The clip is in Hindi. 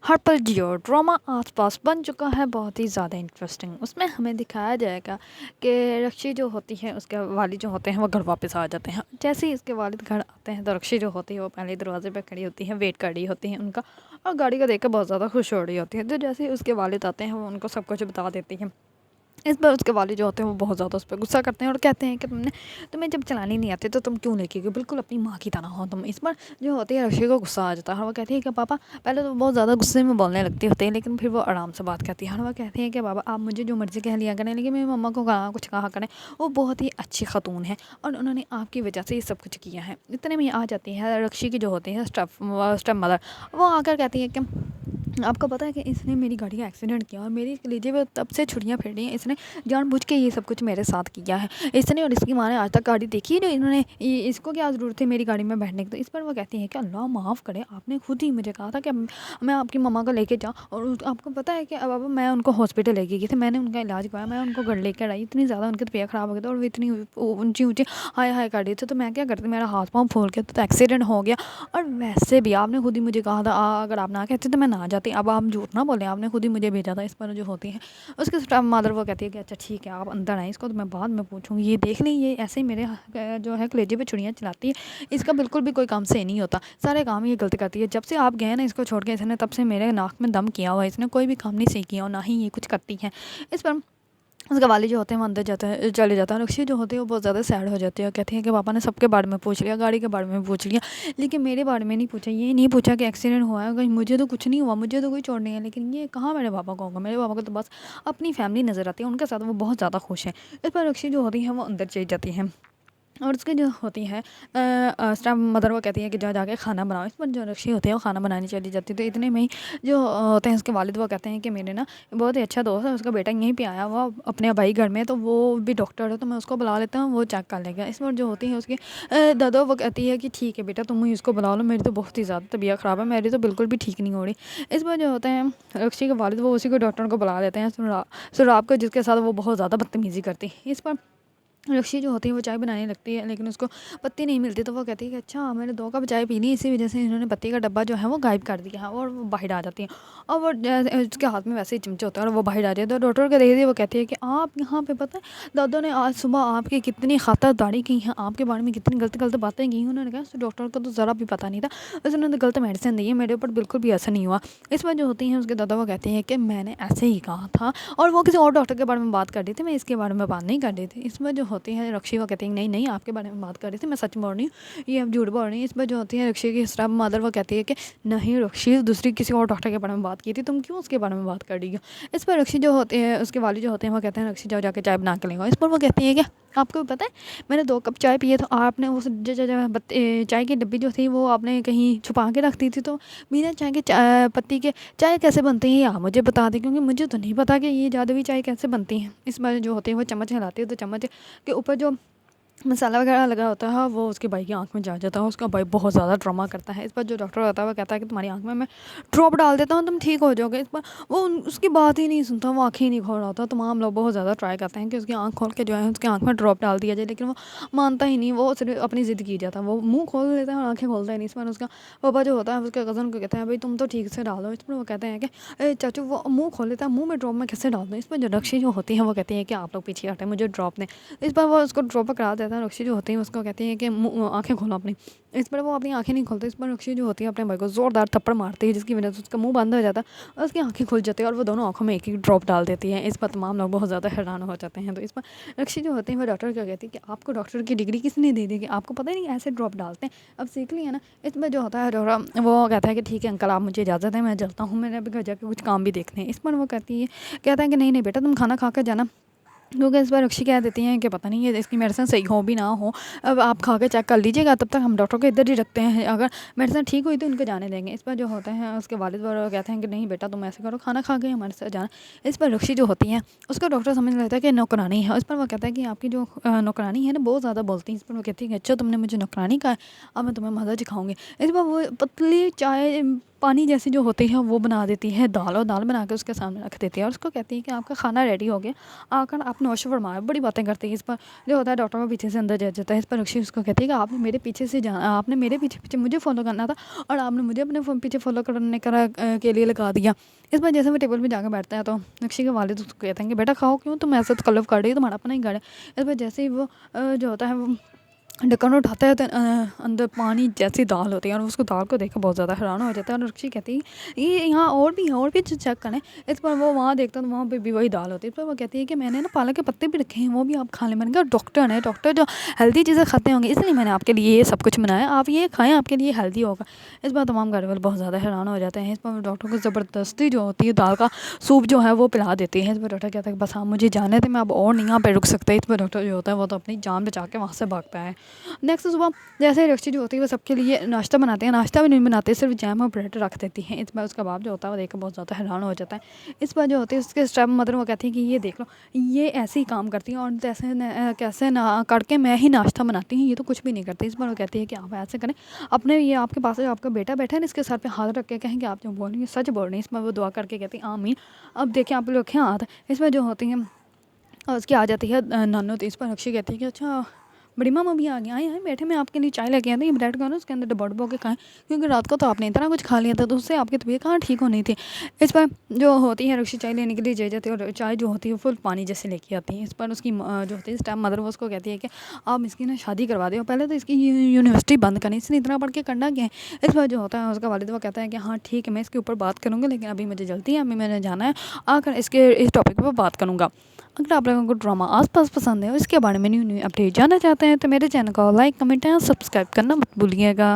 हर पल जियो ड्रामा आसपास बन चुका है बहुत ही ज़्यादा इंटरेस्टिंग। उसमें हमें दिखाया जाएगा कि रक्षी जो होती है उसके वालिद जो होते हैं वो घर वापस आ जाते हैं। जैसे ही इसके वालिद घर आते हैं तो रक्षी जो होती है वो पहले दरवाजे पे खड़ी होती है, वेट कर रही होती है उनका, और गाड़ी को देख कर बहुत ज़्यादा खुश हो रही होती है। तो जैसे ही उसके वालिद आते हैं वो उनको सब कुछ बता देती है। इस बार उसके वालिद जो होते हैं वो बहुत ज़्यादा उस पर गुस्सा करते हैं और कहते हैं कि तुम्हें जब चलानी नहीं आती तो तुम क्यों लेके गए, बिल्कुल अपनी माँ की तरह हो तुम। इस बार जो होती है रक्षी को गुस्सा आ जाता है और वो कहती है कि पापा, पहले तो बहुत ज़्यादा गुस्से में बोलने लगती होती है लेकिन फिर वो आराम से बात करती है और वो कहती है कि बाबा आप मुझे जो मर्ज़ी कह लिया करें लेकिन मेरी मम्मा को कहा कुछ कहा करें, वो बहुत ही अच्छी खातून है और उन्होंने आपकी वजह से ये सब कुछ किया है। इतने में आ जाती है रक्षी की जो होती है स्टेप मदर। वो आकर कहती है कि आपको पता है कि इसने मेरी गाड़ी का एक्सीडेंट किया और मेरी कलेजे पे तब से छुरियाँ फिर रही हैं। इसने जानबूझ के ये सब कुछ मेरे साथ किया है। इसने और इसकी माँ ने आज तक गाड़ी देखी नहीं। इन्होंने इसको क्या ज़रूरत थी मेरी गाड़ी में बैठने की। तो इस पर वो कहती है कि अल्लाह माफ़ करे, आपने खुद ही मुझे कहा था कि मैं आपकी मम्मा को लेके जाऊँ, और आपको पता है कि अब मैं उनको हॉस्पिटल लेके गई थी, मैंने उनका इलाज कराया, मैं उनको घर लेकर आई। इतनी ज़्यादा उनकी तबीयत ख़राब हो गई थी और वो इतनी ऊँची ऊँची हाय हाय कर रही थी। तो मैं क्या करती, मेरा हाथ पाँव फूल गया तो एक्सीडेंट हो गया। और वैसे भी आपने खुद ही मुझे कहा था अगर आप ना कहते तो मैं ना जाती। अब आप झूठ ना बोलें, आपने खुद ही मुझे भेजा था। इस पर जो होती है उसके स्टेप मदर वो कहती है कि अच्छा ठीक है आप अंदर आएँ, इसको तो मैं बाद में पूछूंगी। ये देख लें, ये ऐसे ही मेरे जो है कलेजे पे छुरियाँ चलाती है, इसका बिल्कुल भी कोई काम सही नहीं होता, सारे काम ये गलती करती है। जब से आप गए ना इसको छोड़ के, इसने तब से मेरे नाक में दम किया हुआ है, इसने कोई भी काम नहीं सही किया और ना ही ये कुछ करती है। इस पर उसके वाली जो होते हैं वो अंदर जाते हैं, चले जाते हैं। रक्षी जो होती है वो बहुत ज़्यादा सैड हो जाती है और कहती है कि पापा ने सबके बारे में पूछ लिया, गाड़ी के बारे में पूछ लिया, लेकिन मेरे बारे में नहीं पूछा। ये नहीं पूछा कि एक्सीडेंट हुआ है, कहीं मुझे तो कुछ नहीं हुआ, मुझे तो कोई चोट नहीं है। लेकिन ये कहाँ मेरे पापा को होगा, मेरे पापा को तो बस अपनी फैमिली नज़र आती है, उनके साथ वो बहुत ज़्यादा खुश है। इस पर रक्षी जो होती है वो अंदर चली जाती है और उसकी जो होती है स्टेप मदर वो कहती है कि जाके खाना बनाओ। इस पर जो रक्षी होती है वो खाना बनाने चली जाती है। तो इतने में ही जो होते हैं उसके वालिद वो कहते हैं कि मेरे ना बहुत ही अच्छा दोस्त है, उसका बेटा यहीं पे आया हुआ अपने भाई घर में, तो वो भी डॉक्टर है, तो मैं उसको बुला लेता हूँ, वो चेक कर लेगा। इस पर जो होती है उसकी दादा वो कहती है कि ठीक है बेटा तुम ही इसको बुला लो, मेरी तो बहुत ही ज़्यादा तबीयत ख़राब है, मेरी तो बिल्कुल भी ठीक नहीं हो रही। इस पर जो होते हैं रक्षी के वालिद वो उसी को डॉक्टर को बुला लेते हैं, सुराब को, जिसके साथ वो बहुत ज़्यादा बदतमीज़ी करती है। इस पर रक्षी जो होती है वो चाय बनाने लगती है लेकिन उसको पत्ती नहीं मिलती। तो वो कहती है कि अच्छा मैंने 2 कप चाय पी ली, इसी वजह से इन्होंने पत्ती का डब्बा जो है वो गायब कर दिया है। और वो बाहर आ जाती है और वो उसके हाथ में वैसे ही चमचे होता है और वो बाहर आ जाती है। तो डॉक्टर को देखती है, वो कहती है कि आप यहाँ पे पता है दादो ने आज सुबह आपकी कितनी खातरदारी की है, आपके बारे में कितनी गलत गलत बातें की। उन्होंने कहा डॉक्टर को तो ज़रा भी पता नहीं था, उसने तो गलत मेडिसिन दी है, मेरे ऊपर बिल्कुल भी असर नहीं हुआ। इस बार जो होती है उसके दादा वो कहते हैं कि मैंने ऐसे ही कहा था और वो किसी और डॉक्टर के बारे में बात कर रही थी, मैं इसके बारे में बात नहीं कर रही थी। इसमें जो होती है रक्षी वो कहती है नहीं नहीं आपके बारे में बात कर रही थी, मैं सच बोल रही हूँ, ये अब झूठ बोल रही है। इस पर जो होती है रक्षी की स्टेप मदर वो कहती है कि नहीं रक्षी दूसरी किसी और डॉक्टर के बारे में बात की थी, तुम क्यों उसके बारे में बात कर रही हो। इस पर रक्षी जो होते हैं उसके वाली जो होते हैं वो कहते हैं रक्षी जाओ जाके चाय बना के लेगा। इस पर वो कहती है कि आपको भी पता है मैंने 2 कप चाय पिए, तो आपने उस चाय की डब्बी जो थी वो आपने कहीं छुपा के रख दी थी, तो बिना चाय के पत्ती के चाय कैसे बनती है ये आप मुझे बता दें, क्योंकि मुझे तो नहीं पता कि ये जादुई चाय कैसे बनती है। इस बार जो होते हैं वो चम्मच हिलाती है तो चम्मच के ऊपर जो मसाला वगैरह लगा होता है वो उसके भाई की आँख में जा जाता है। उसका भाई बहुत ज़्यादा ड्रामा करता है। इस पर जो डॉक्टर होता है वो कहता है कि तुम्हारी आँख में मैं ड्रॉप डाल देता हूँ, तुम ठीक हो जाओगे। इस पर वो उसकी बात ही नहीं सुनता, वो आँखें ही नहीं खोल रहा होता। तमाम लोग बहुत ज़्यादा ट्राई करते हैं कि उसकी आँख खोल के जो है उसकी आँख में ड्रॉप डाल दिया जाए, लेकिन वो मानता ही नहीं, वो सिर्फ अपनी ज़िद की जाता है, वो मुँह खोल लेता है और आँखें खोलता ही नहीं। इस पर उसका पापा जो होता है उसके कज़न को कहता है भाई तुम तो ठीक से डालो। इस पर वो कहते हैं कि चाचू वो मुँह खोल लेता है, मुँह में ड्रॉप में कैसे डाल दो। इस पर जो रक्षी जो होती है वो कहती है कि आप लोग पीछे हटें, मुझे ड्रॉप दें। इस पर वो उसको ड्रॉप करा देता है। रक्षी जो होती है उसको कहती है कि आँखें खोलो अपनी। इस पर वो अपनी आँखें नहीं खोलती। इस पर रक्षी जो होती है अपने भाई को ज़ोरदार थप्पड़ मारती है, जिसकी वजह से उसका मुंह बंद हो जाता है और उसकी आँखें खुल जाती है और वो दोनों आँखों में एक एक ड्रॉप डाल देती है। इस पर तमाम लोग बहुत ज़्यादा हैरान हो जाते हैं। तो इस पर रक्षी जो होती है वो डॉक्टर को कहती है कि आपको डॉक्टर की डिग्री किसने दे दी कि आपको पता ही नहीं ऐसे ड्रॉप डालते हैं, अब सीख लिया ना। इसमें जो होता है डॉक्टर वो कहता है कि ठीक है अंकल आप मुझे इजाज़त है, मैं चलता हूँ, मैंने अभी घर जाकर कुछ काम भी देखने हैं। इस पर वो कहती है कहता है कि नहीं नहीं बेटा तुम खाना खा कर जाना, क्योंकि इस बार रक्षी कह देती हैं कि पता नहीं है इसकी मेडिसिन सही हो भी ना हो, अब आप खा के चेक कर लीजिएगा, तब तक हम डॉक्टर को इधर ही रखते हैं, अगर मेडिसिन ठीक हुई तो इनको जाने देंगे। इस पर जो होते हैं उसके वालिद वगैरह कहते हैं कि नहीं बेटा तुम ऐसे करो, खाना खा के हमारे साथ जाना। इस पर रक्षी जो होती हैं उसका डॉक्टर समझ लेता है कि नौकरानी है। इस पर वो कहता है कि आपकी जो नौकरानी है ना बहुत ज़्यादा बोलती है। इस पर वो कहती है कि अच्छा तुमने मुझे नौकरानी कहा है, अब मैं तुम्हें मज़ा सिखाऊंगी। इस पर वो पतली चाय पानी जैसी जो होती है वो बना देती है दाल, और दाल बना के उसके सामने रख देती है और उसको कहती है कि आपका खाना रेडी हो गया, आकर आप नौश फरमाएं। बड़ी बातें करती है। इस पर जो होता है डॉक्टर को पीछे से अंदर जा जाता है। इस पर रक्षी उसको कहती है कि आपने मेरे पीछे से जाना, आपने मेरे पीछे पीछे मुझे फॉलो करना था और आपने मुझे अपने पीछे फॉलो करने के लिए लगा दिया। इस पर जैसे वो टेबल पे जाकर बैठता है तो रक्षी के वालिद उसको कहते हैं कि बेटा खाओ, क्यों तुम ऐसा तकल्लुफ़ कर रही हो, तुम्हारा अपना ही घर है। इस पर जैसे ही वो जो होता है वो ढक्कन उठाता है तो अंदर पानी जैसी दाल होती है और उसको दाल को देखकर बहुत ज़्यादा हैरान हो जाता है। और रक्षी कहती है ये यहाँ और भी चेक करें। इस पर वो वहाँ देखता है तो वहाँ पे भी वही दाल होती है। इस पर वो कहती है कि मैंने ना पालक के पत्ते भी रखे हैं, वो भी आप खा लें। मैंने कहा डॉक्टर है, डॉक्टर जो हेल्दी चीज़ें खाते होंगे, इसलिए मैंने आपके लिए ये सब कुछ बनाया, आप ये खाएँ, आपके लिए हेल्दी होगा। इस बार तमाम घर वाले बहुत ज़्यादा हैरान हो जाते हैं। इस पर डॉक्टर को ज़बरदस्ती जो होती है दाल का सूप जो है वो पिला देती है। इस पर डॉक्टर कहता है कि बस आप मुझे जाने थे, मैं अब और नहीं यहाँ पे रुक सकता। इस पर डॉक्टर जो होता है वो तो अपनी जान बचा के वहाँ से भागता है। नेक्स्ट सुबह जैसे रक्षी जो होती है वो सबके लिए नाश्ता बनाते हैं, नाश्ता भी नहीं बनाते, सिर्फ जैम और ब्रेड रख देती हैं। इस बार उसका बाप जो होता है वो देखकर बहुत ज़्यादा हैरान हो जाता है। इस बार जो होती है उसके स्टेप मदर वो कहती है कि ये देख लो, ये ऐसे ही काम करती है और कैसे ना करके मैं ही नाश्ता बनाती हूँ, ये तो कुछ भी नहीं करती। इस बार वो कहती है कि आप ऐसे करें, अपने ये आपके पास जो आपका बेटा बैठा है ना, इसके सर पे हाथ रख के कहें कि आप जो बोल रही हैं सच बोल रही हैं। इस बार वो दुआ करके कहती है आमीन। अब देखें आप लोग हाथ। इस बार जो होती है उसकी आ जाती है नानो। तो इस पर रक्षी कहती है कि अच्छा बड़ी मामा भी आ गए, आए आए बैठे, मैं आपके लिए चाय लेके आया था, ये ब्रेड का ना उसके अंदर डबो डबो के खाएं, क्योंकि रात को तो आपने इतना कुछ खा लिया था तो उससे आपकी तबीयत कहाँ ठीक होनी थी। इस पर जो होती है रक्षी चाय लेने के लिए जा जाती है और चाय जो होती है फुल पानी जैसे लेके आती है। इस पर उसकी जो होती है स्टेप मदर वो उसको कहती है कि आप इसकी ना शादी करवा दो, पहले तो इसकी यूनिवर्सिटी बंद करें, इसने इतना पढ़ के करना क्या है। इस पर जो होता है उसका वालिद वो कहता है कि हाँ ठीक है मैं इसके ऊपर बात करूँगा, लेकिन अभी मुझे जल्दी है, अभी मैंने जाना है, आकर इसके इस टॉपिक पर बात करूँगा। अगर आप लोगों को ड्रामा आसपास पसंद है और इसके बारे में न्यू अपडेट जानना चाहते हैं तो मेरे चैनल को लाइक कमेंट एंड सब्सक्राइब करना मत भूलिएगा।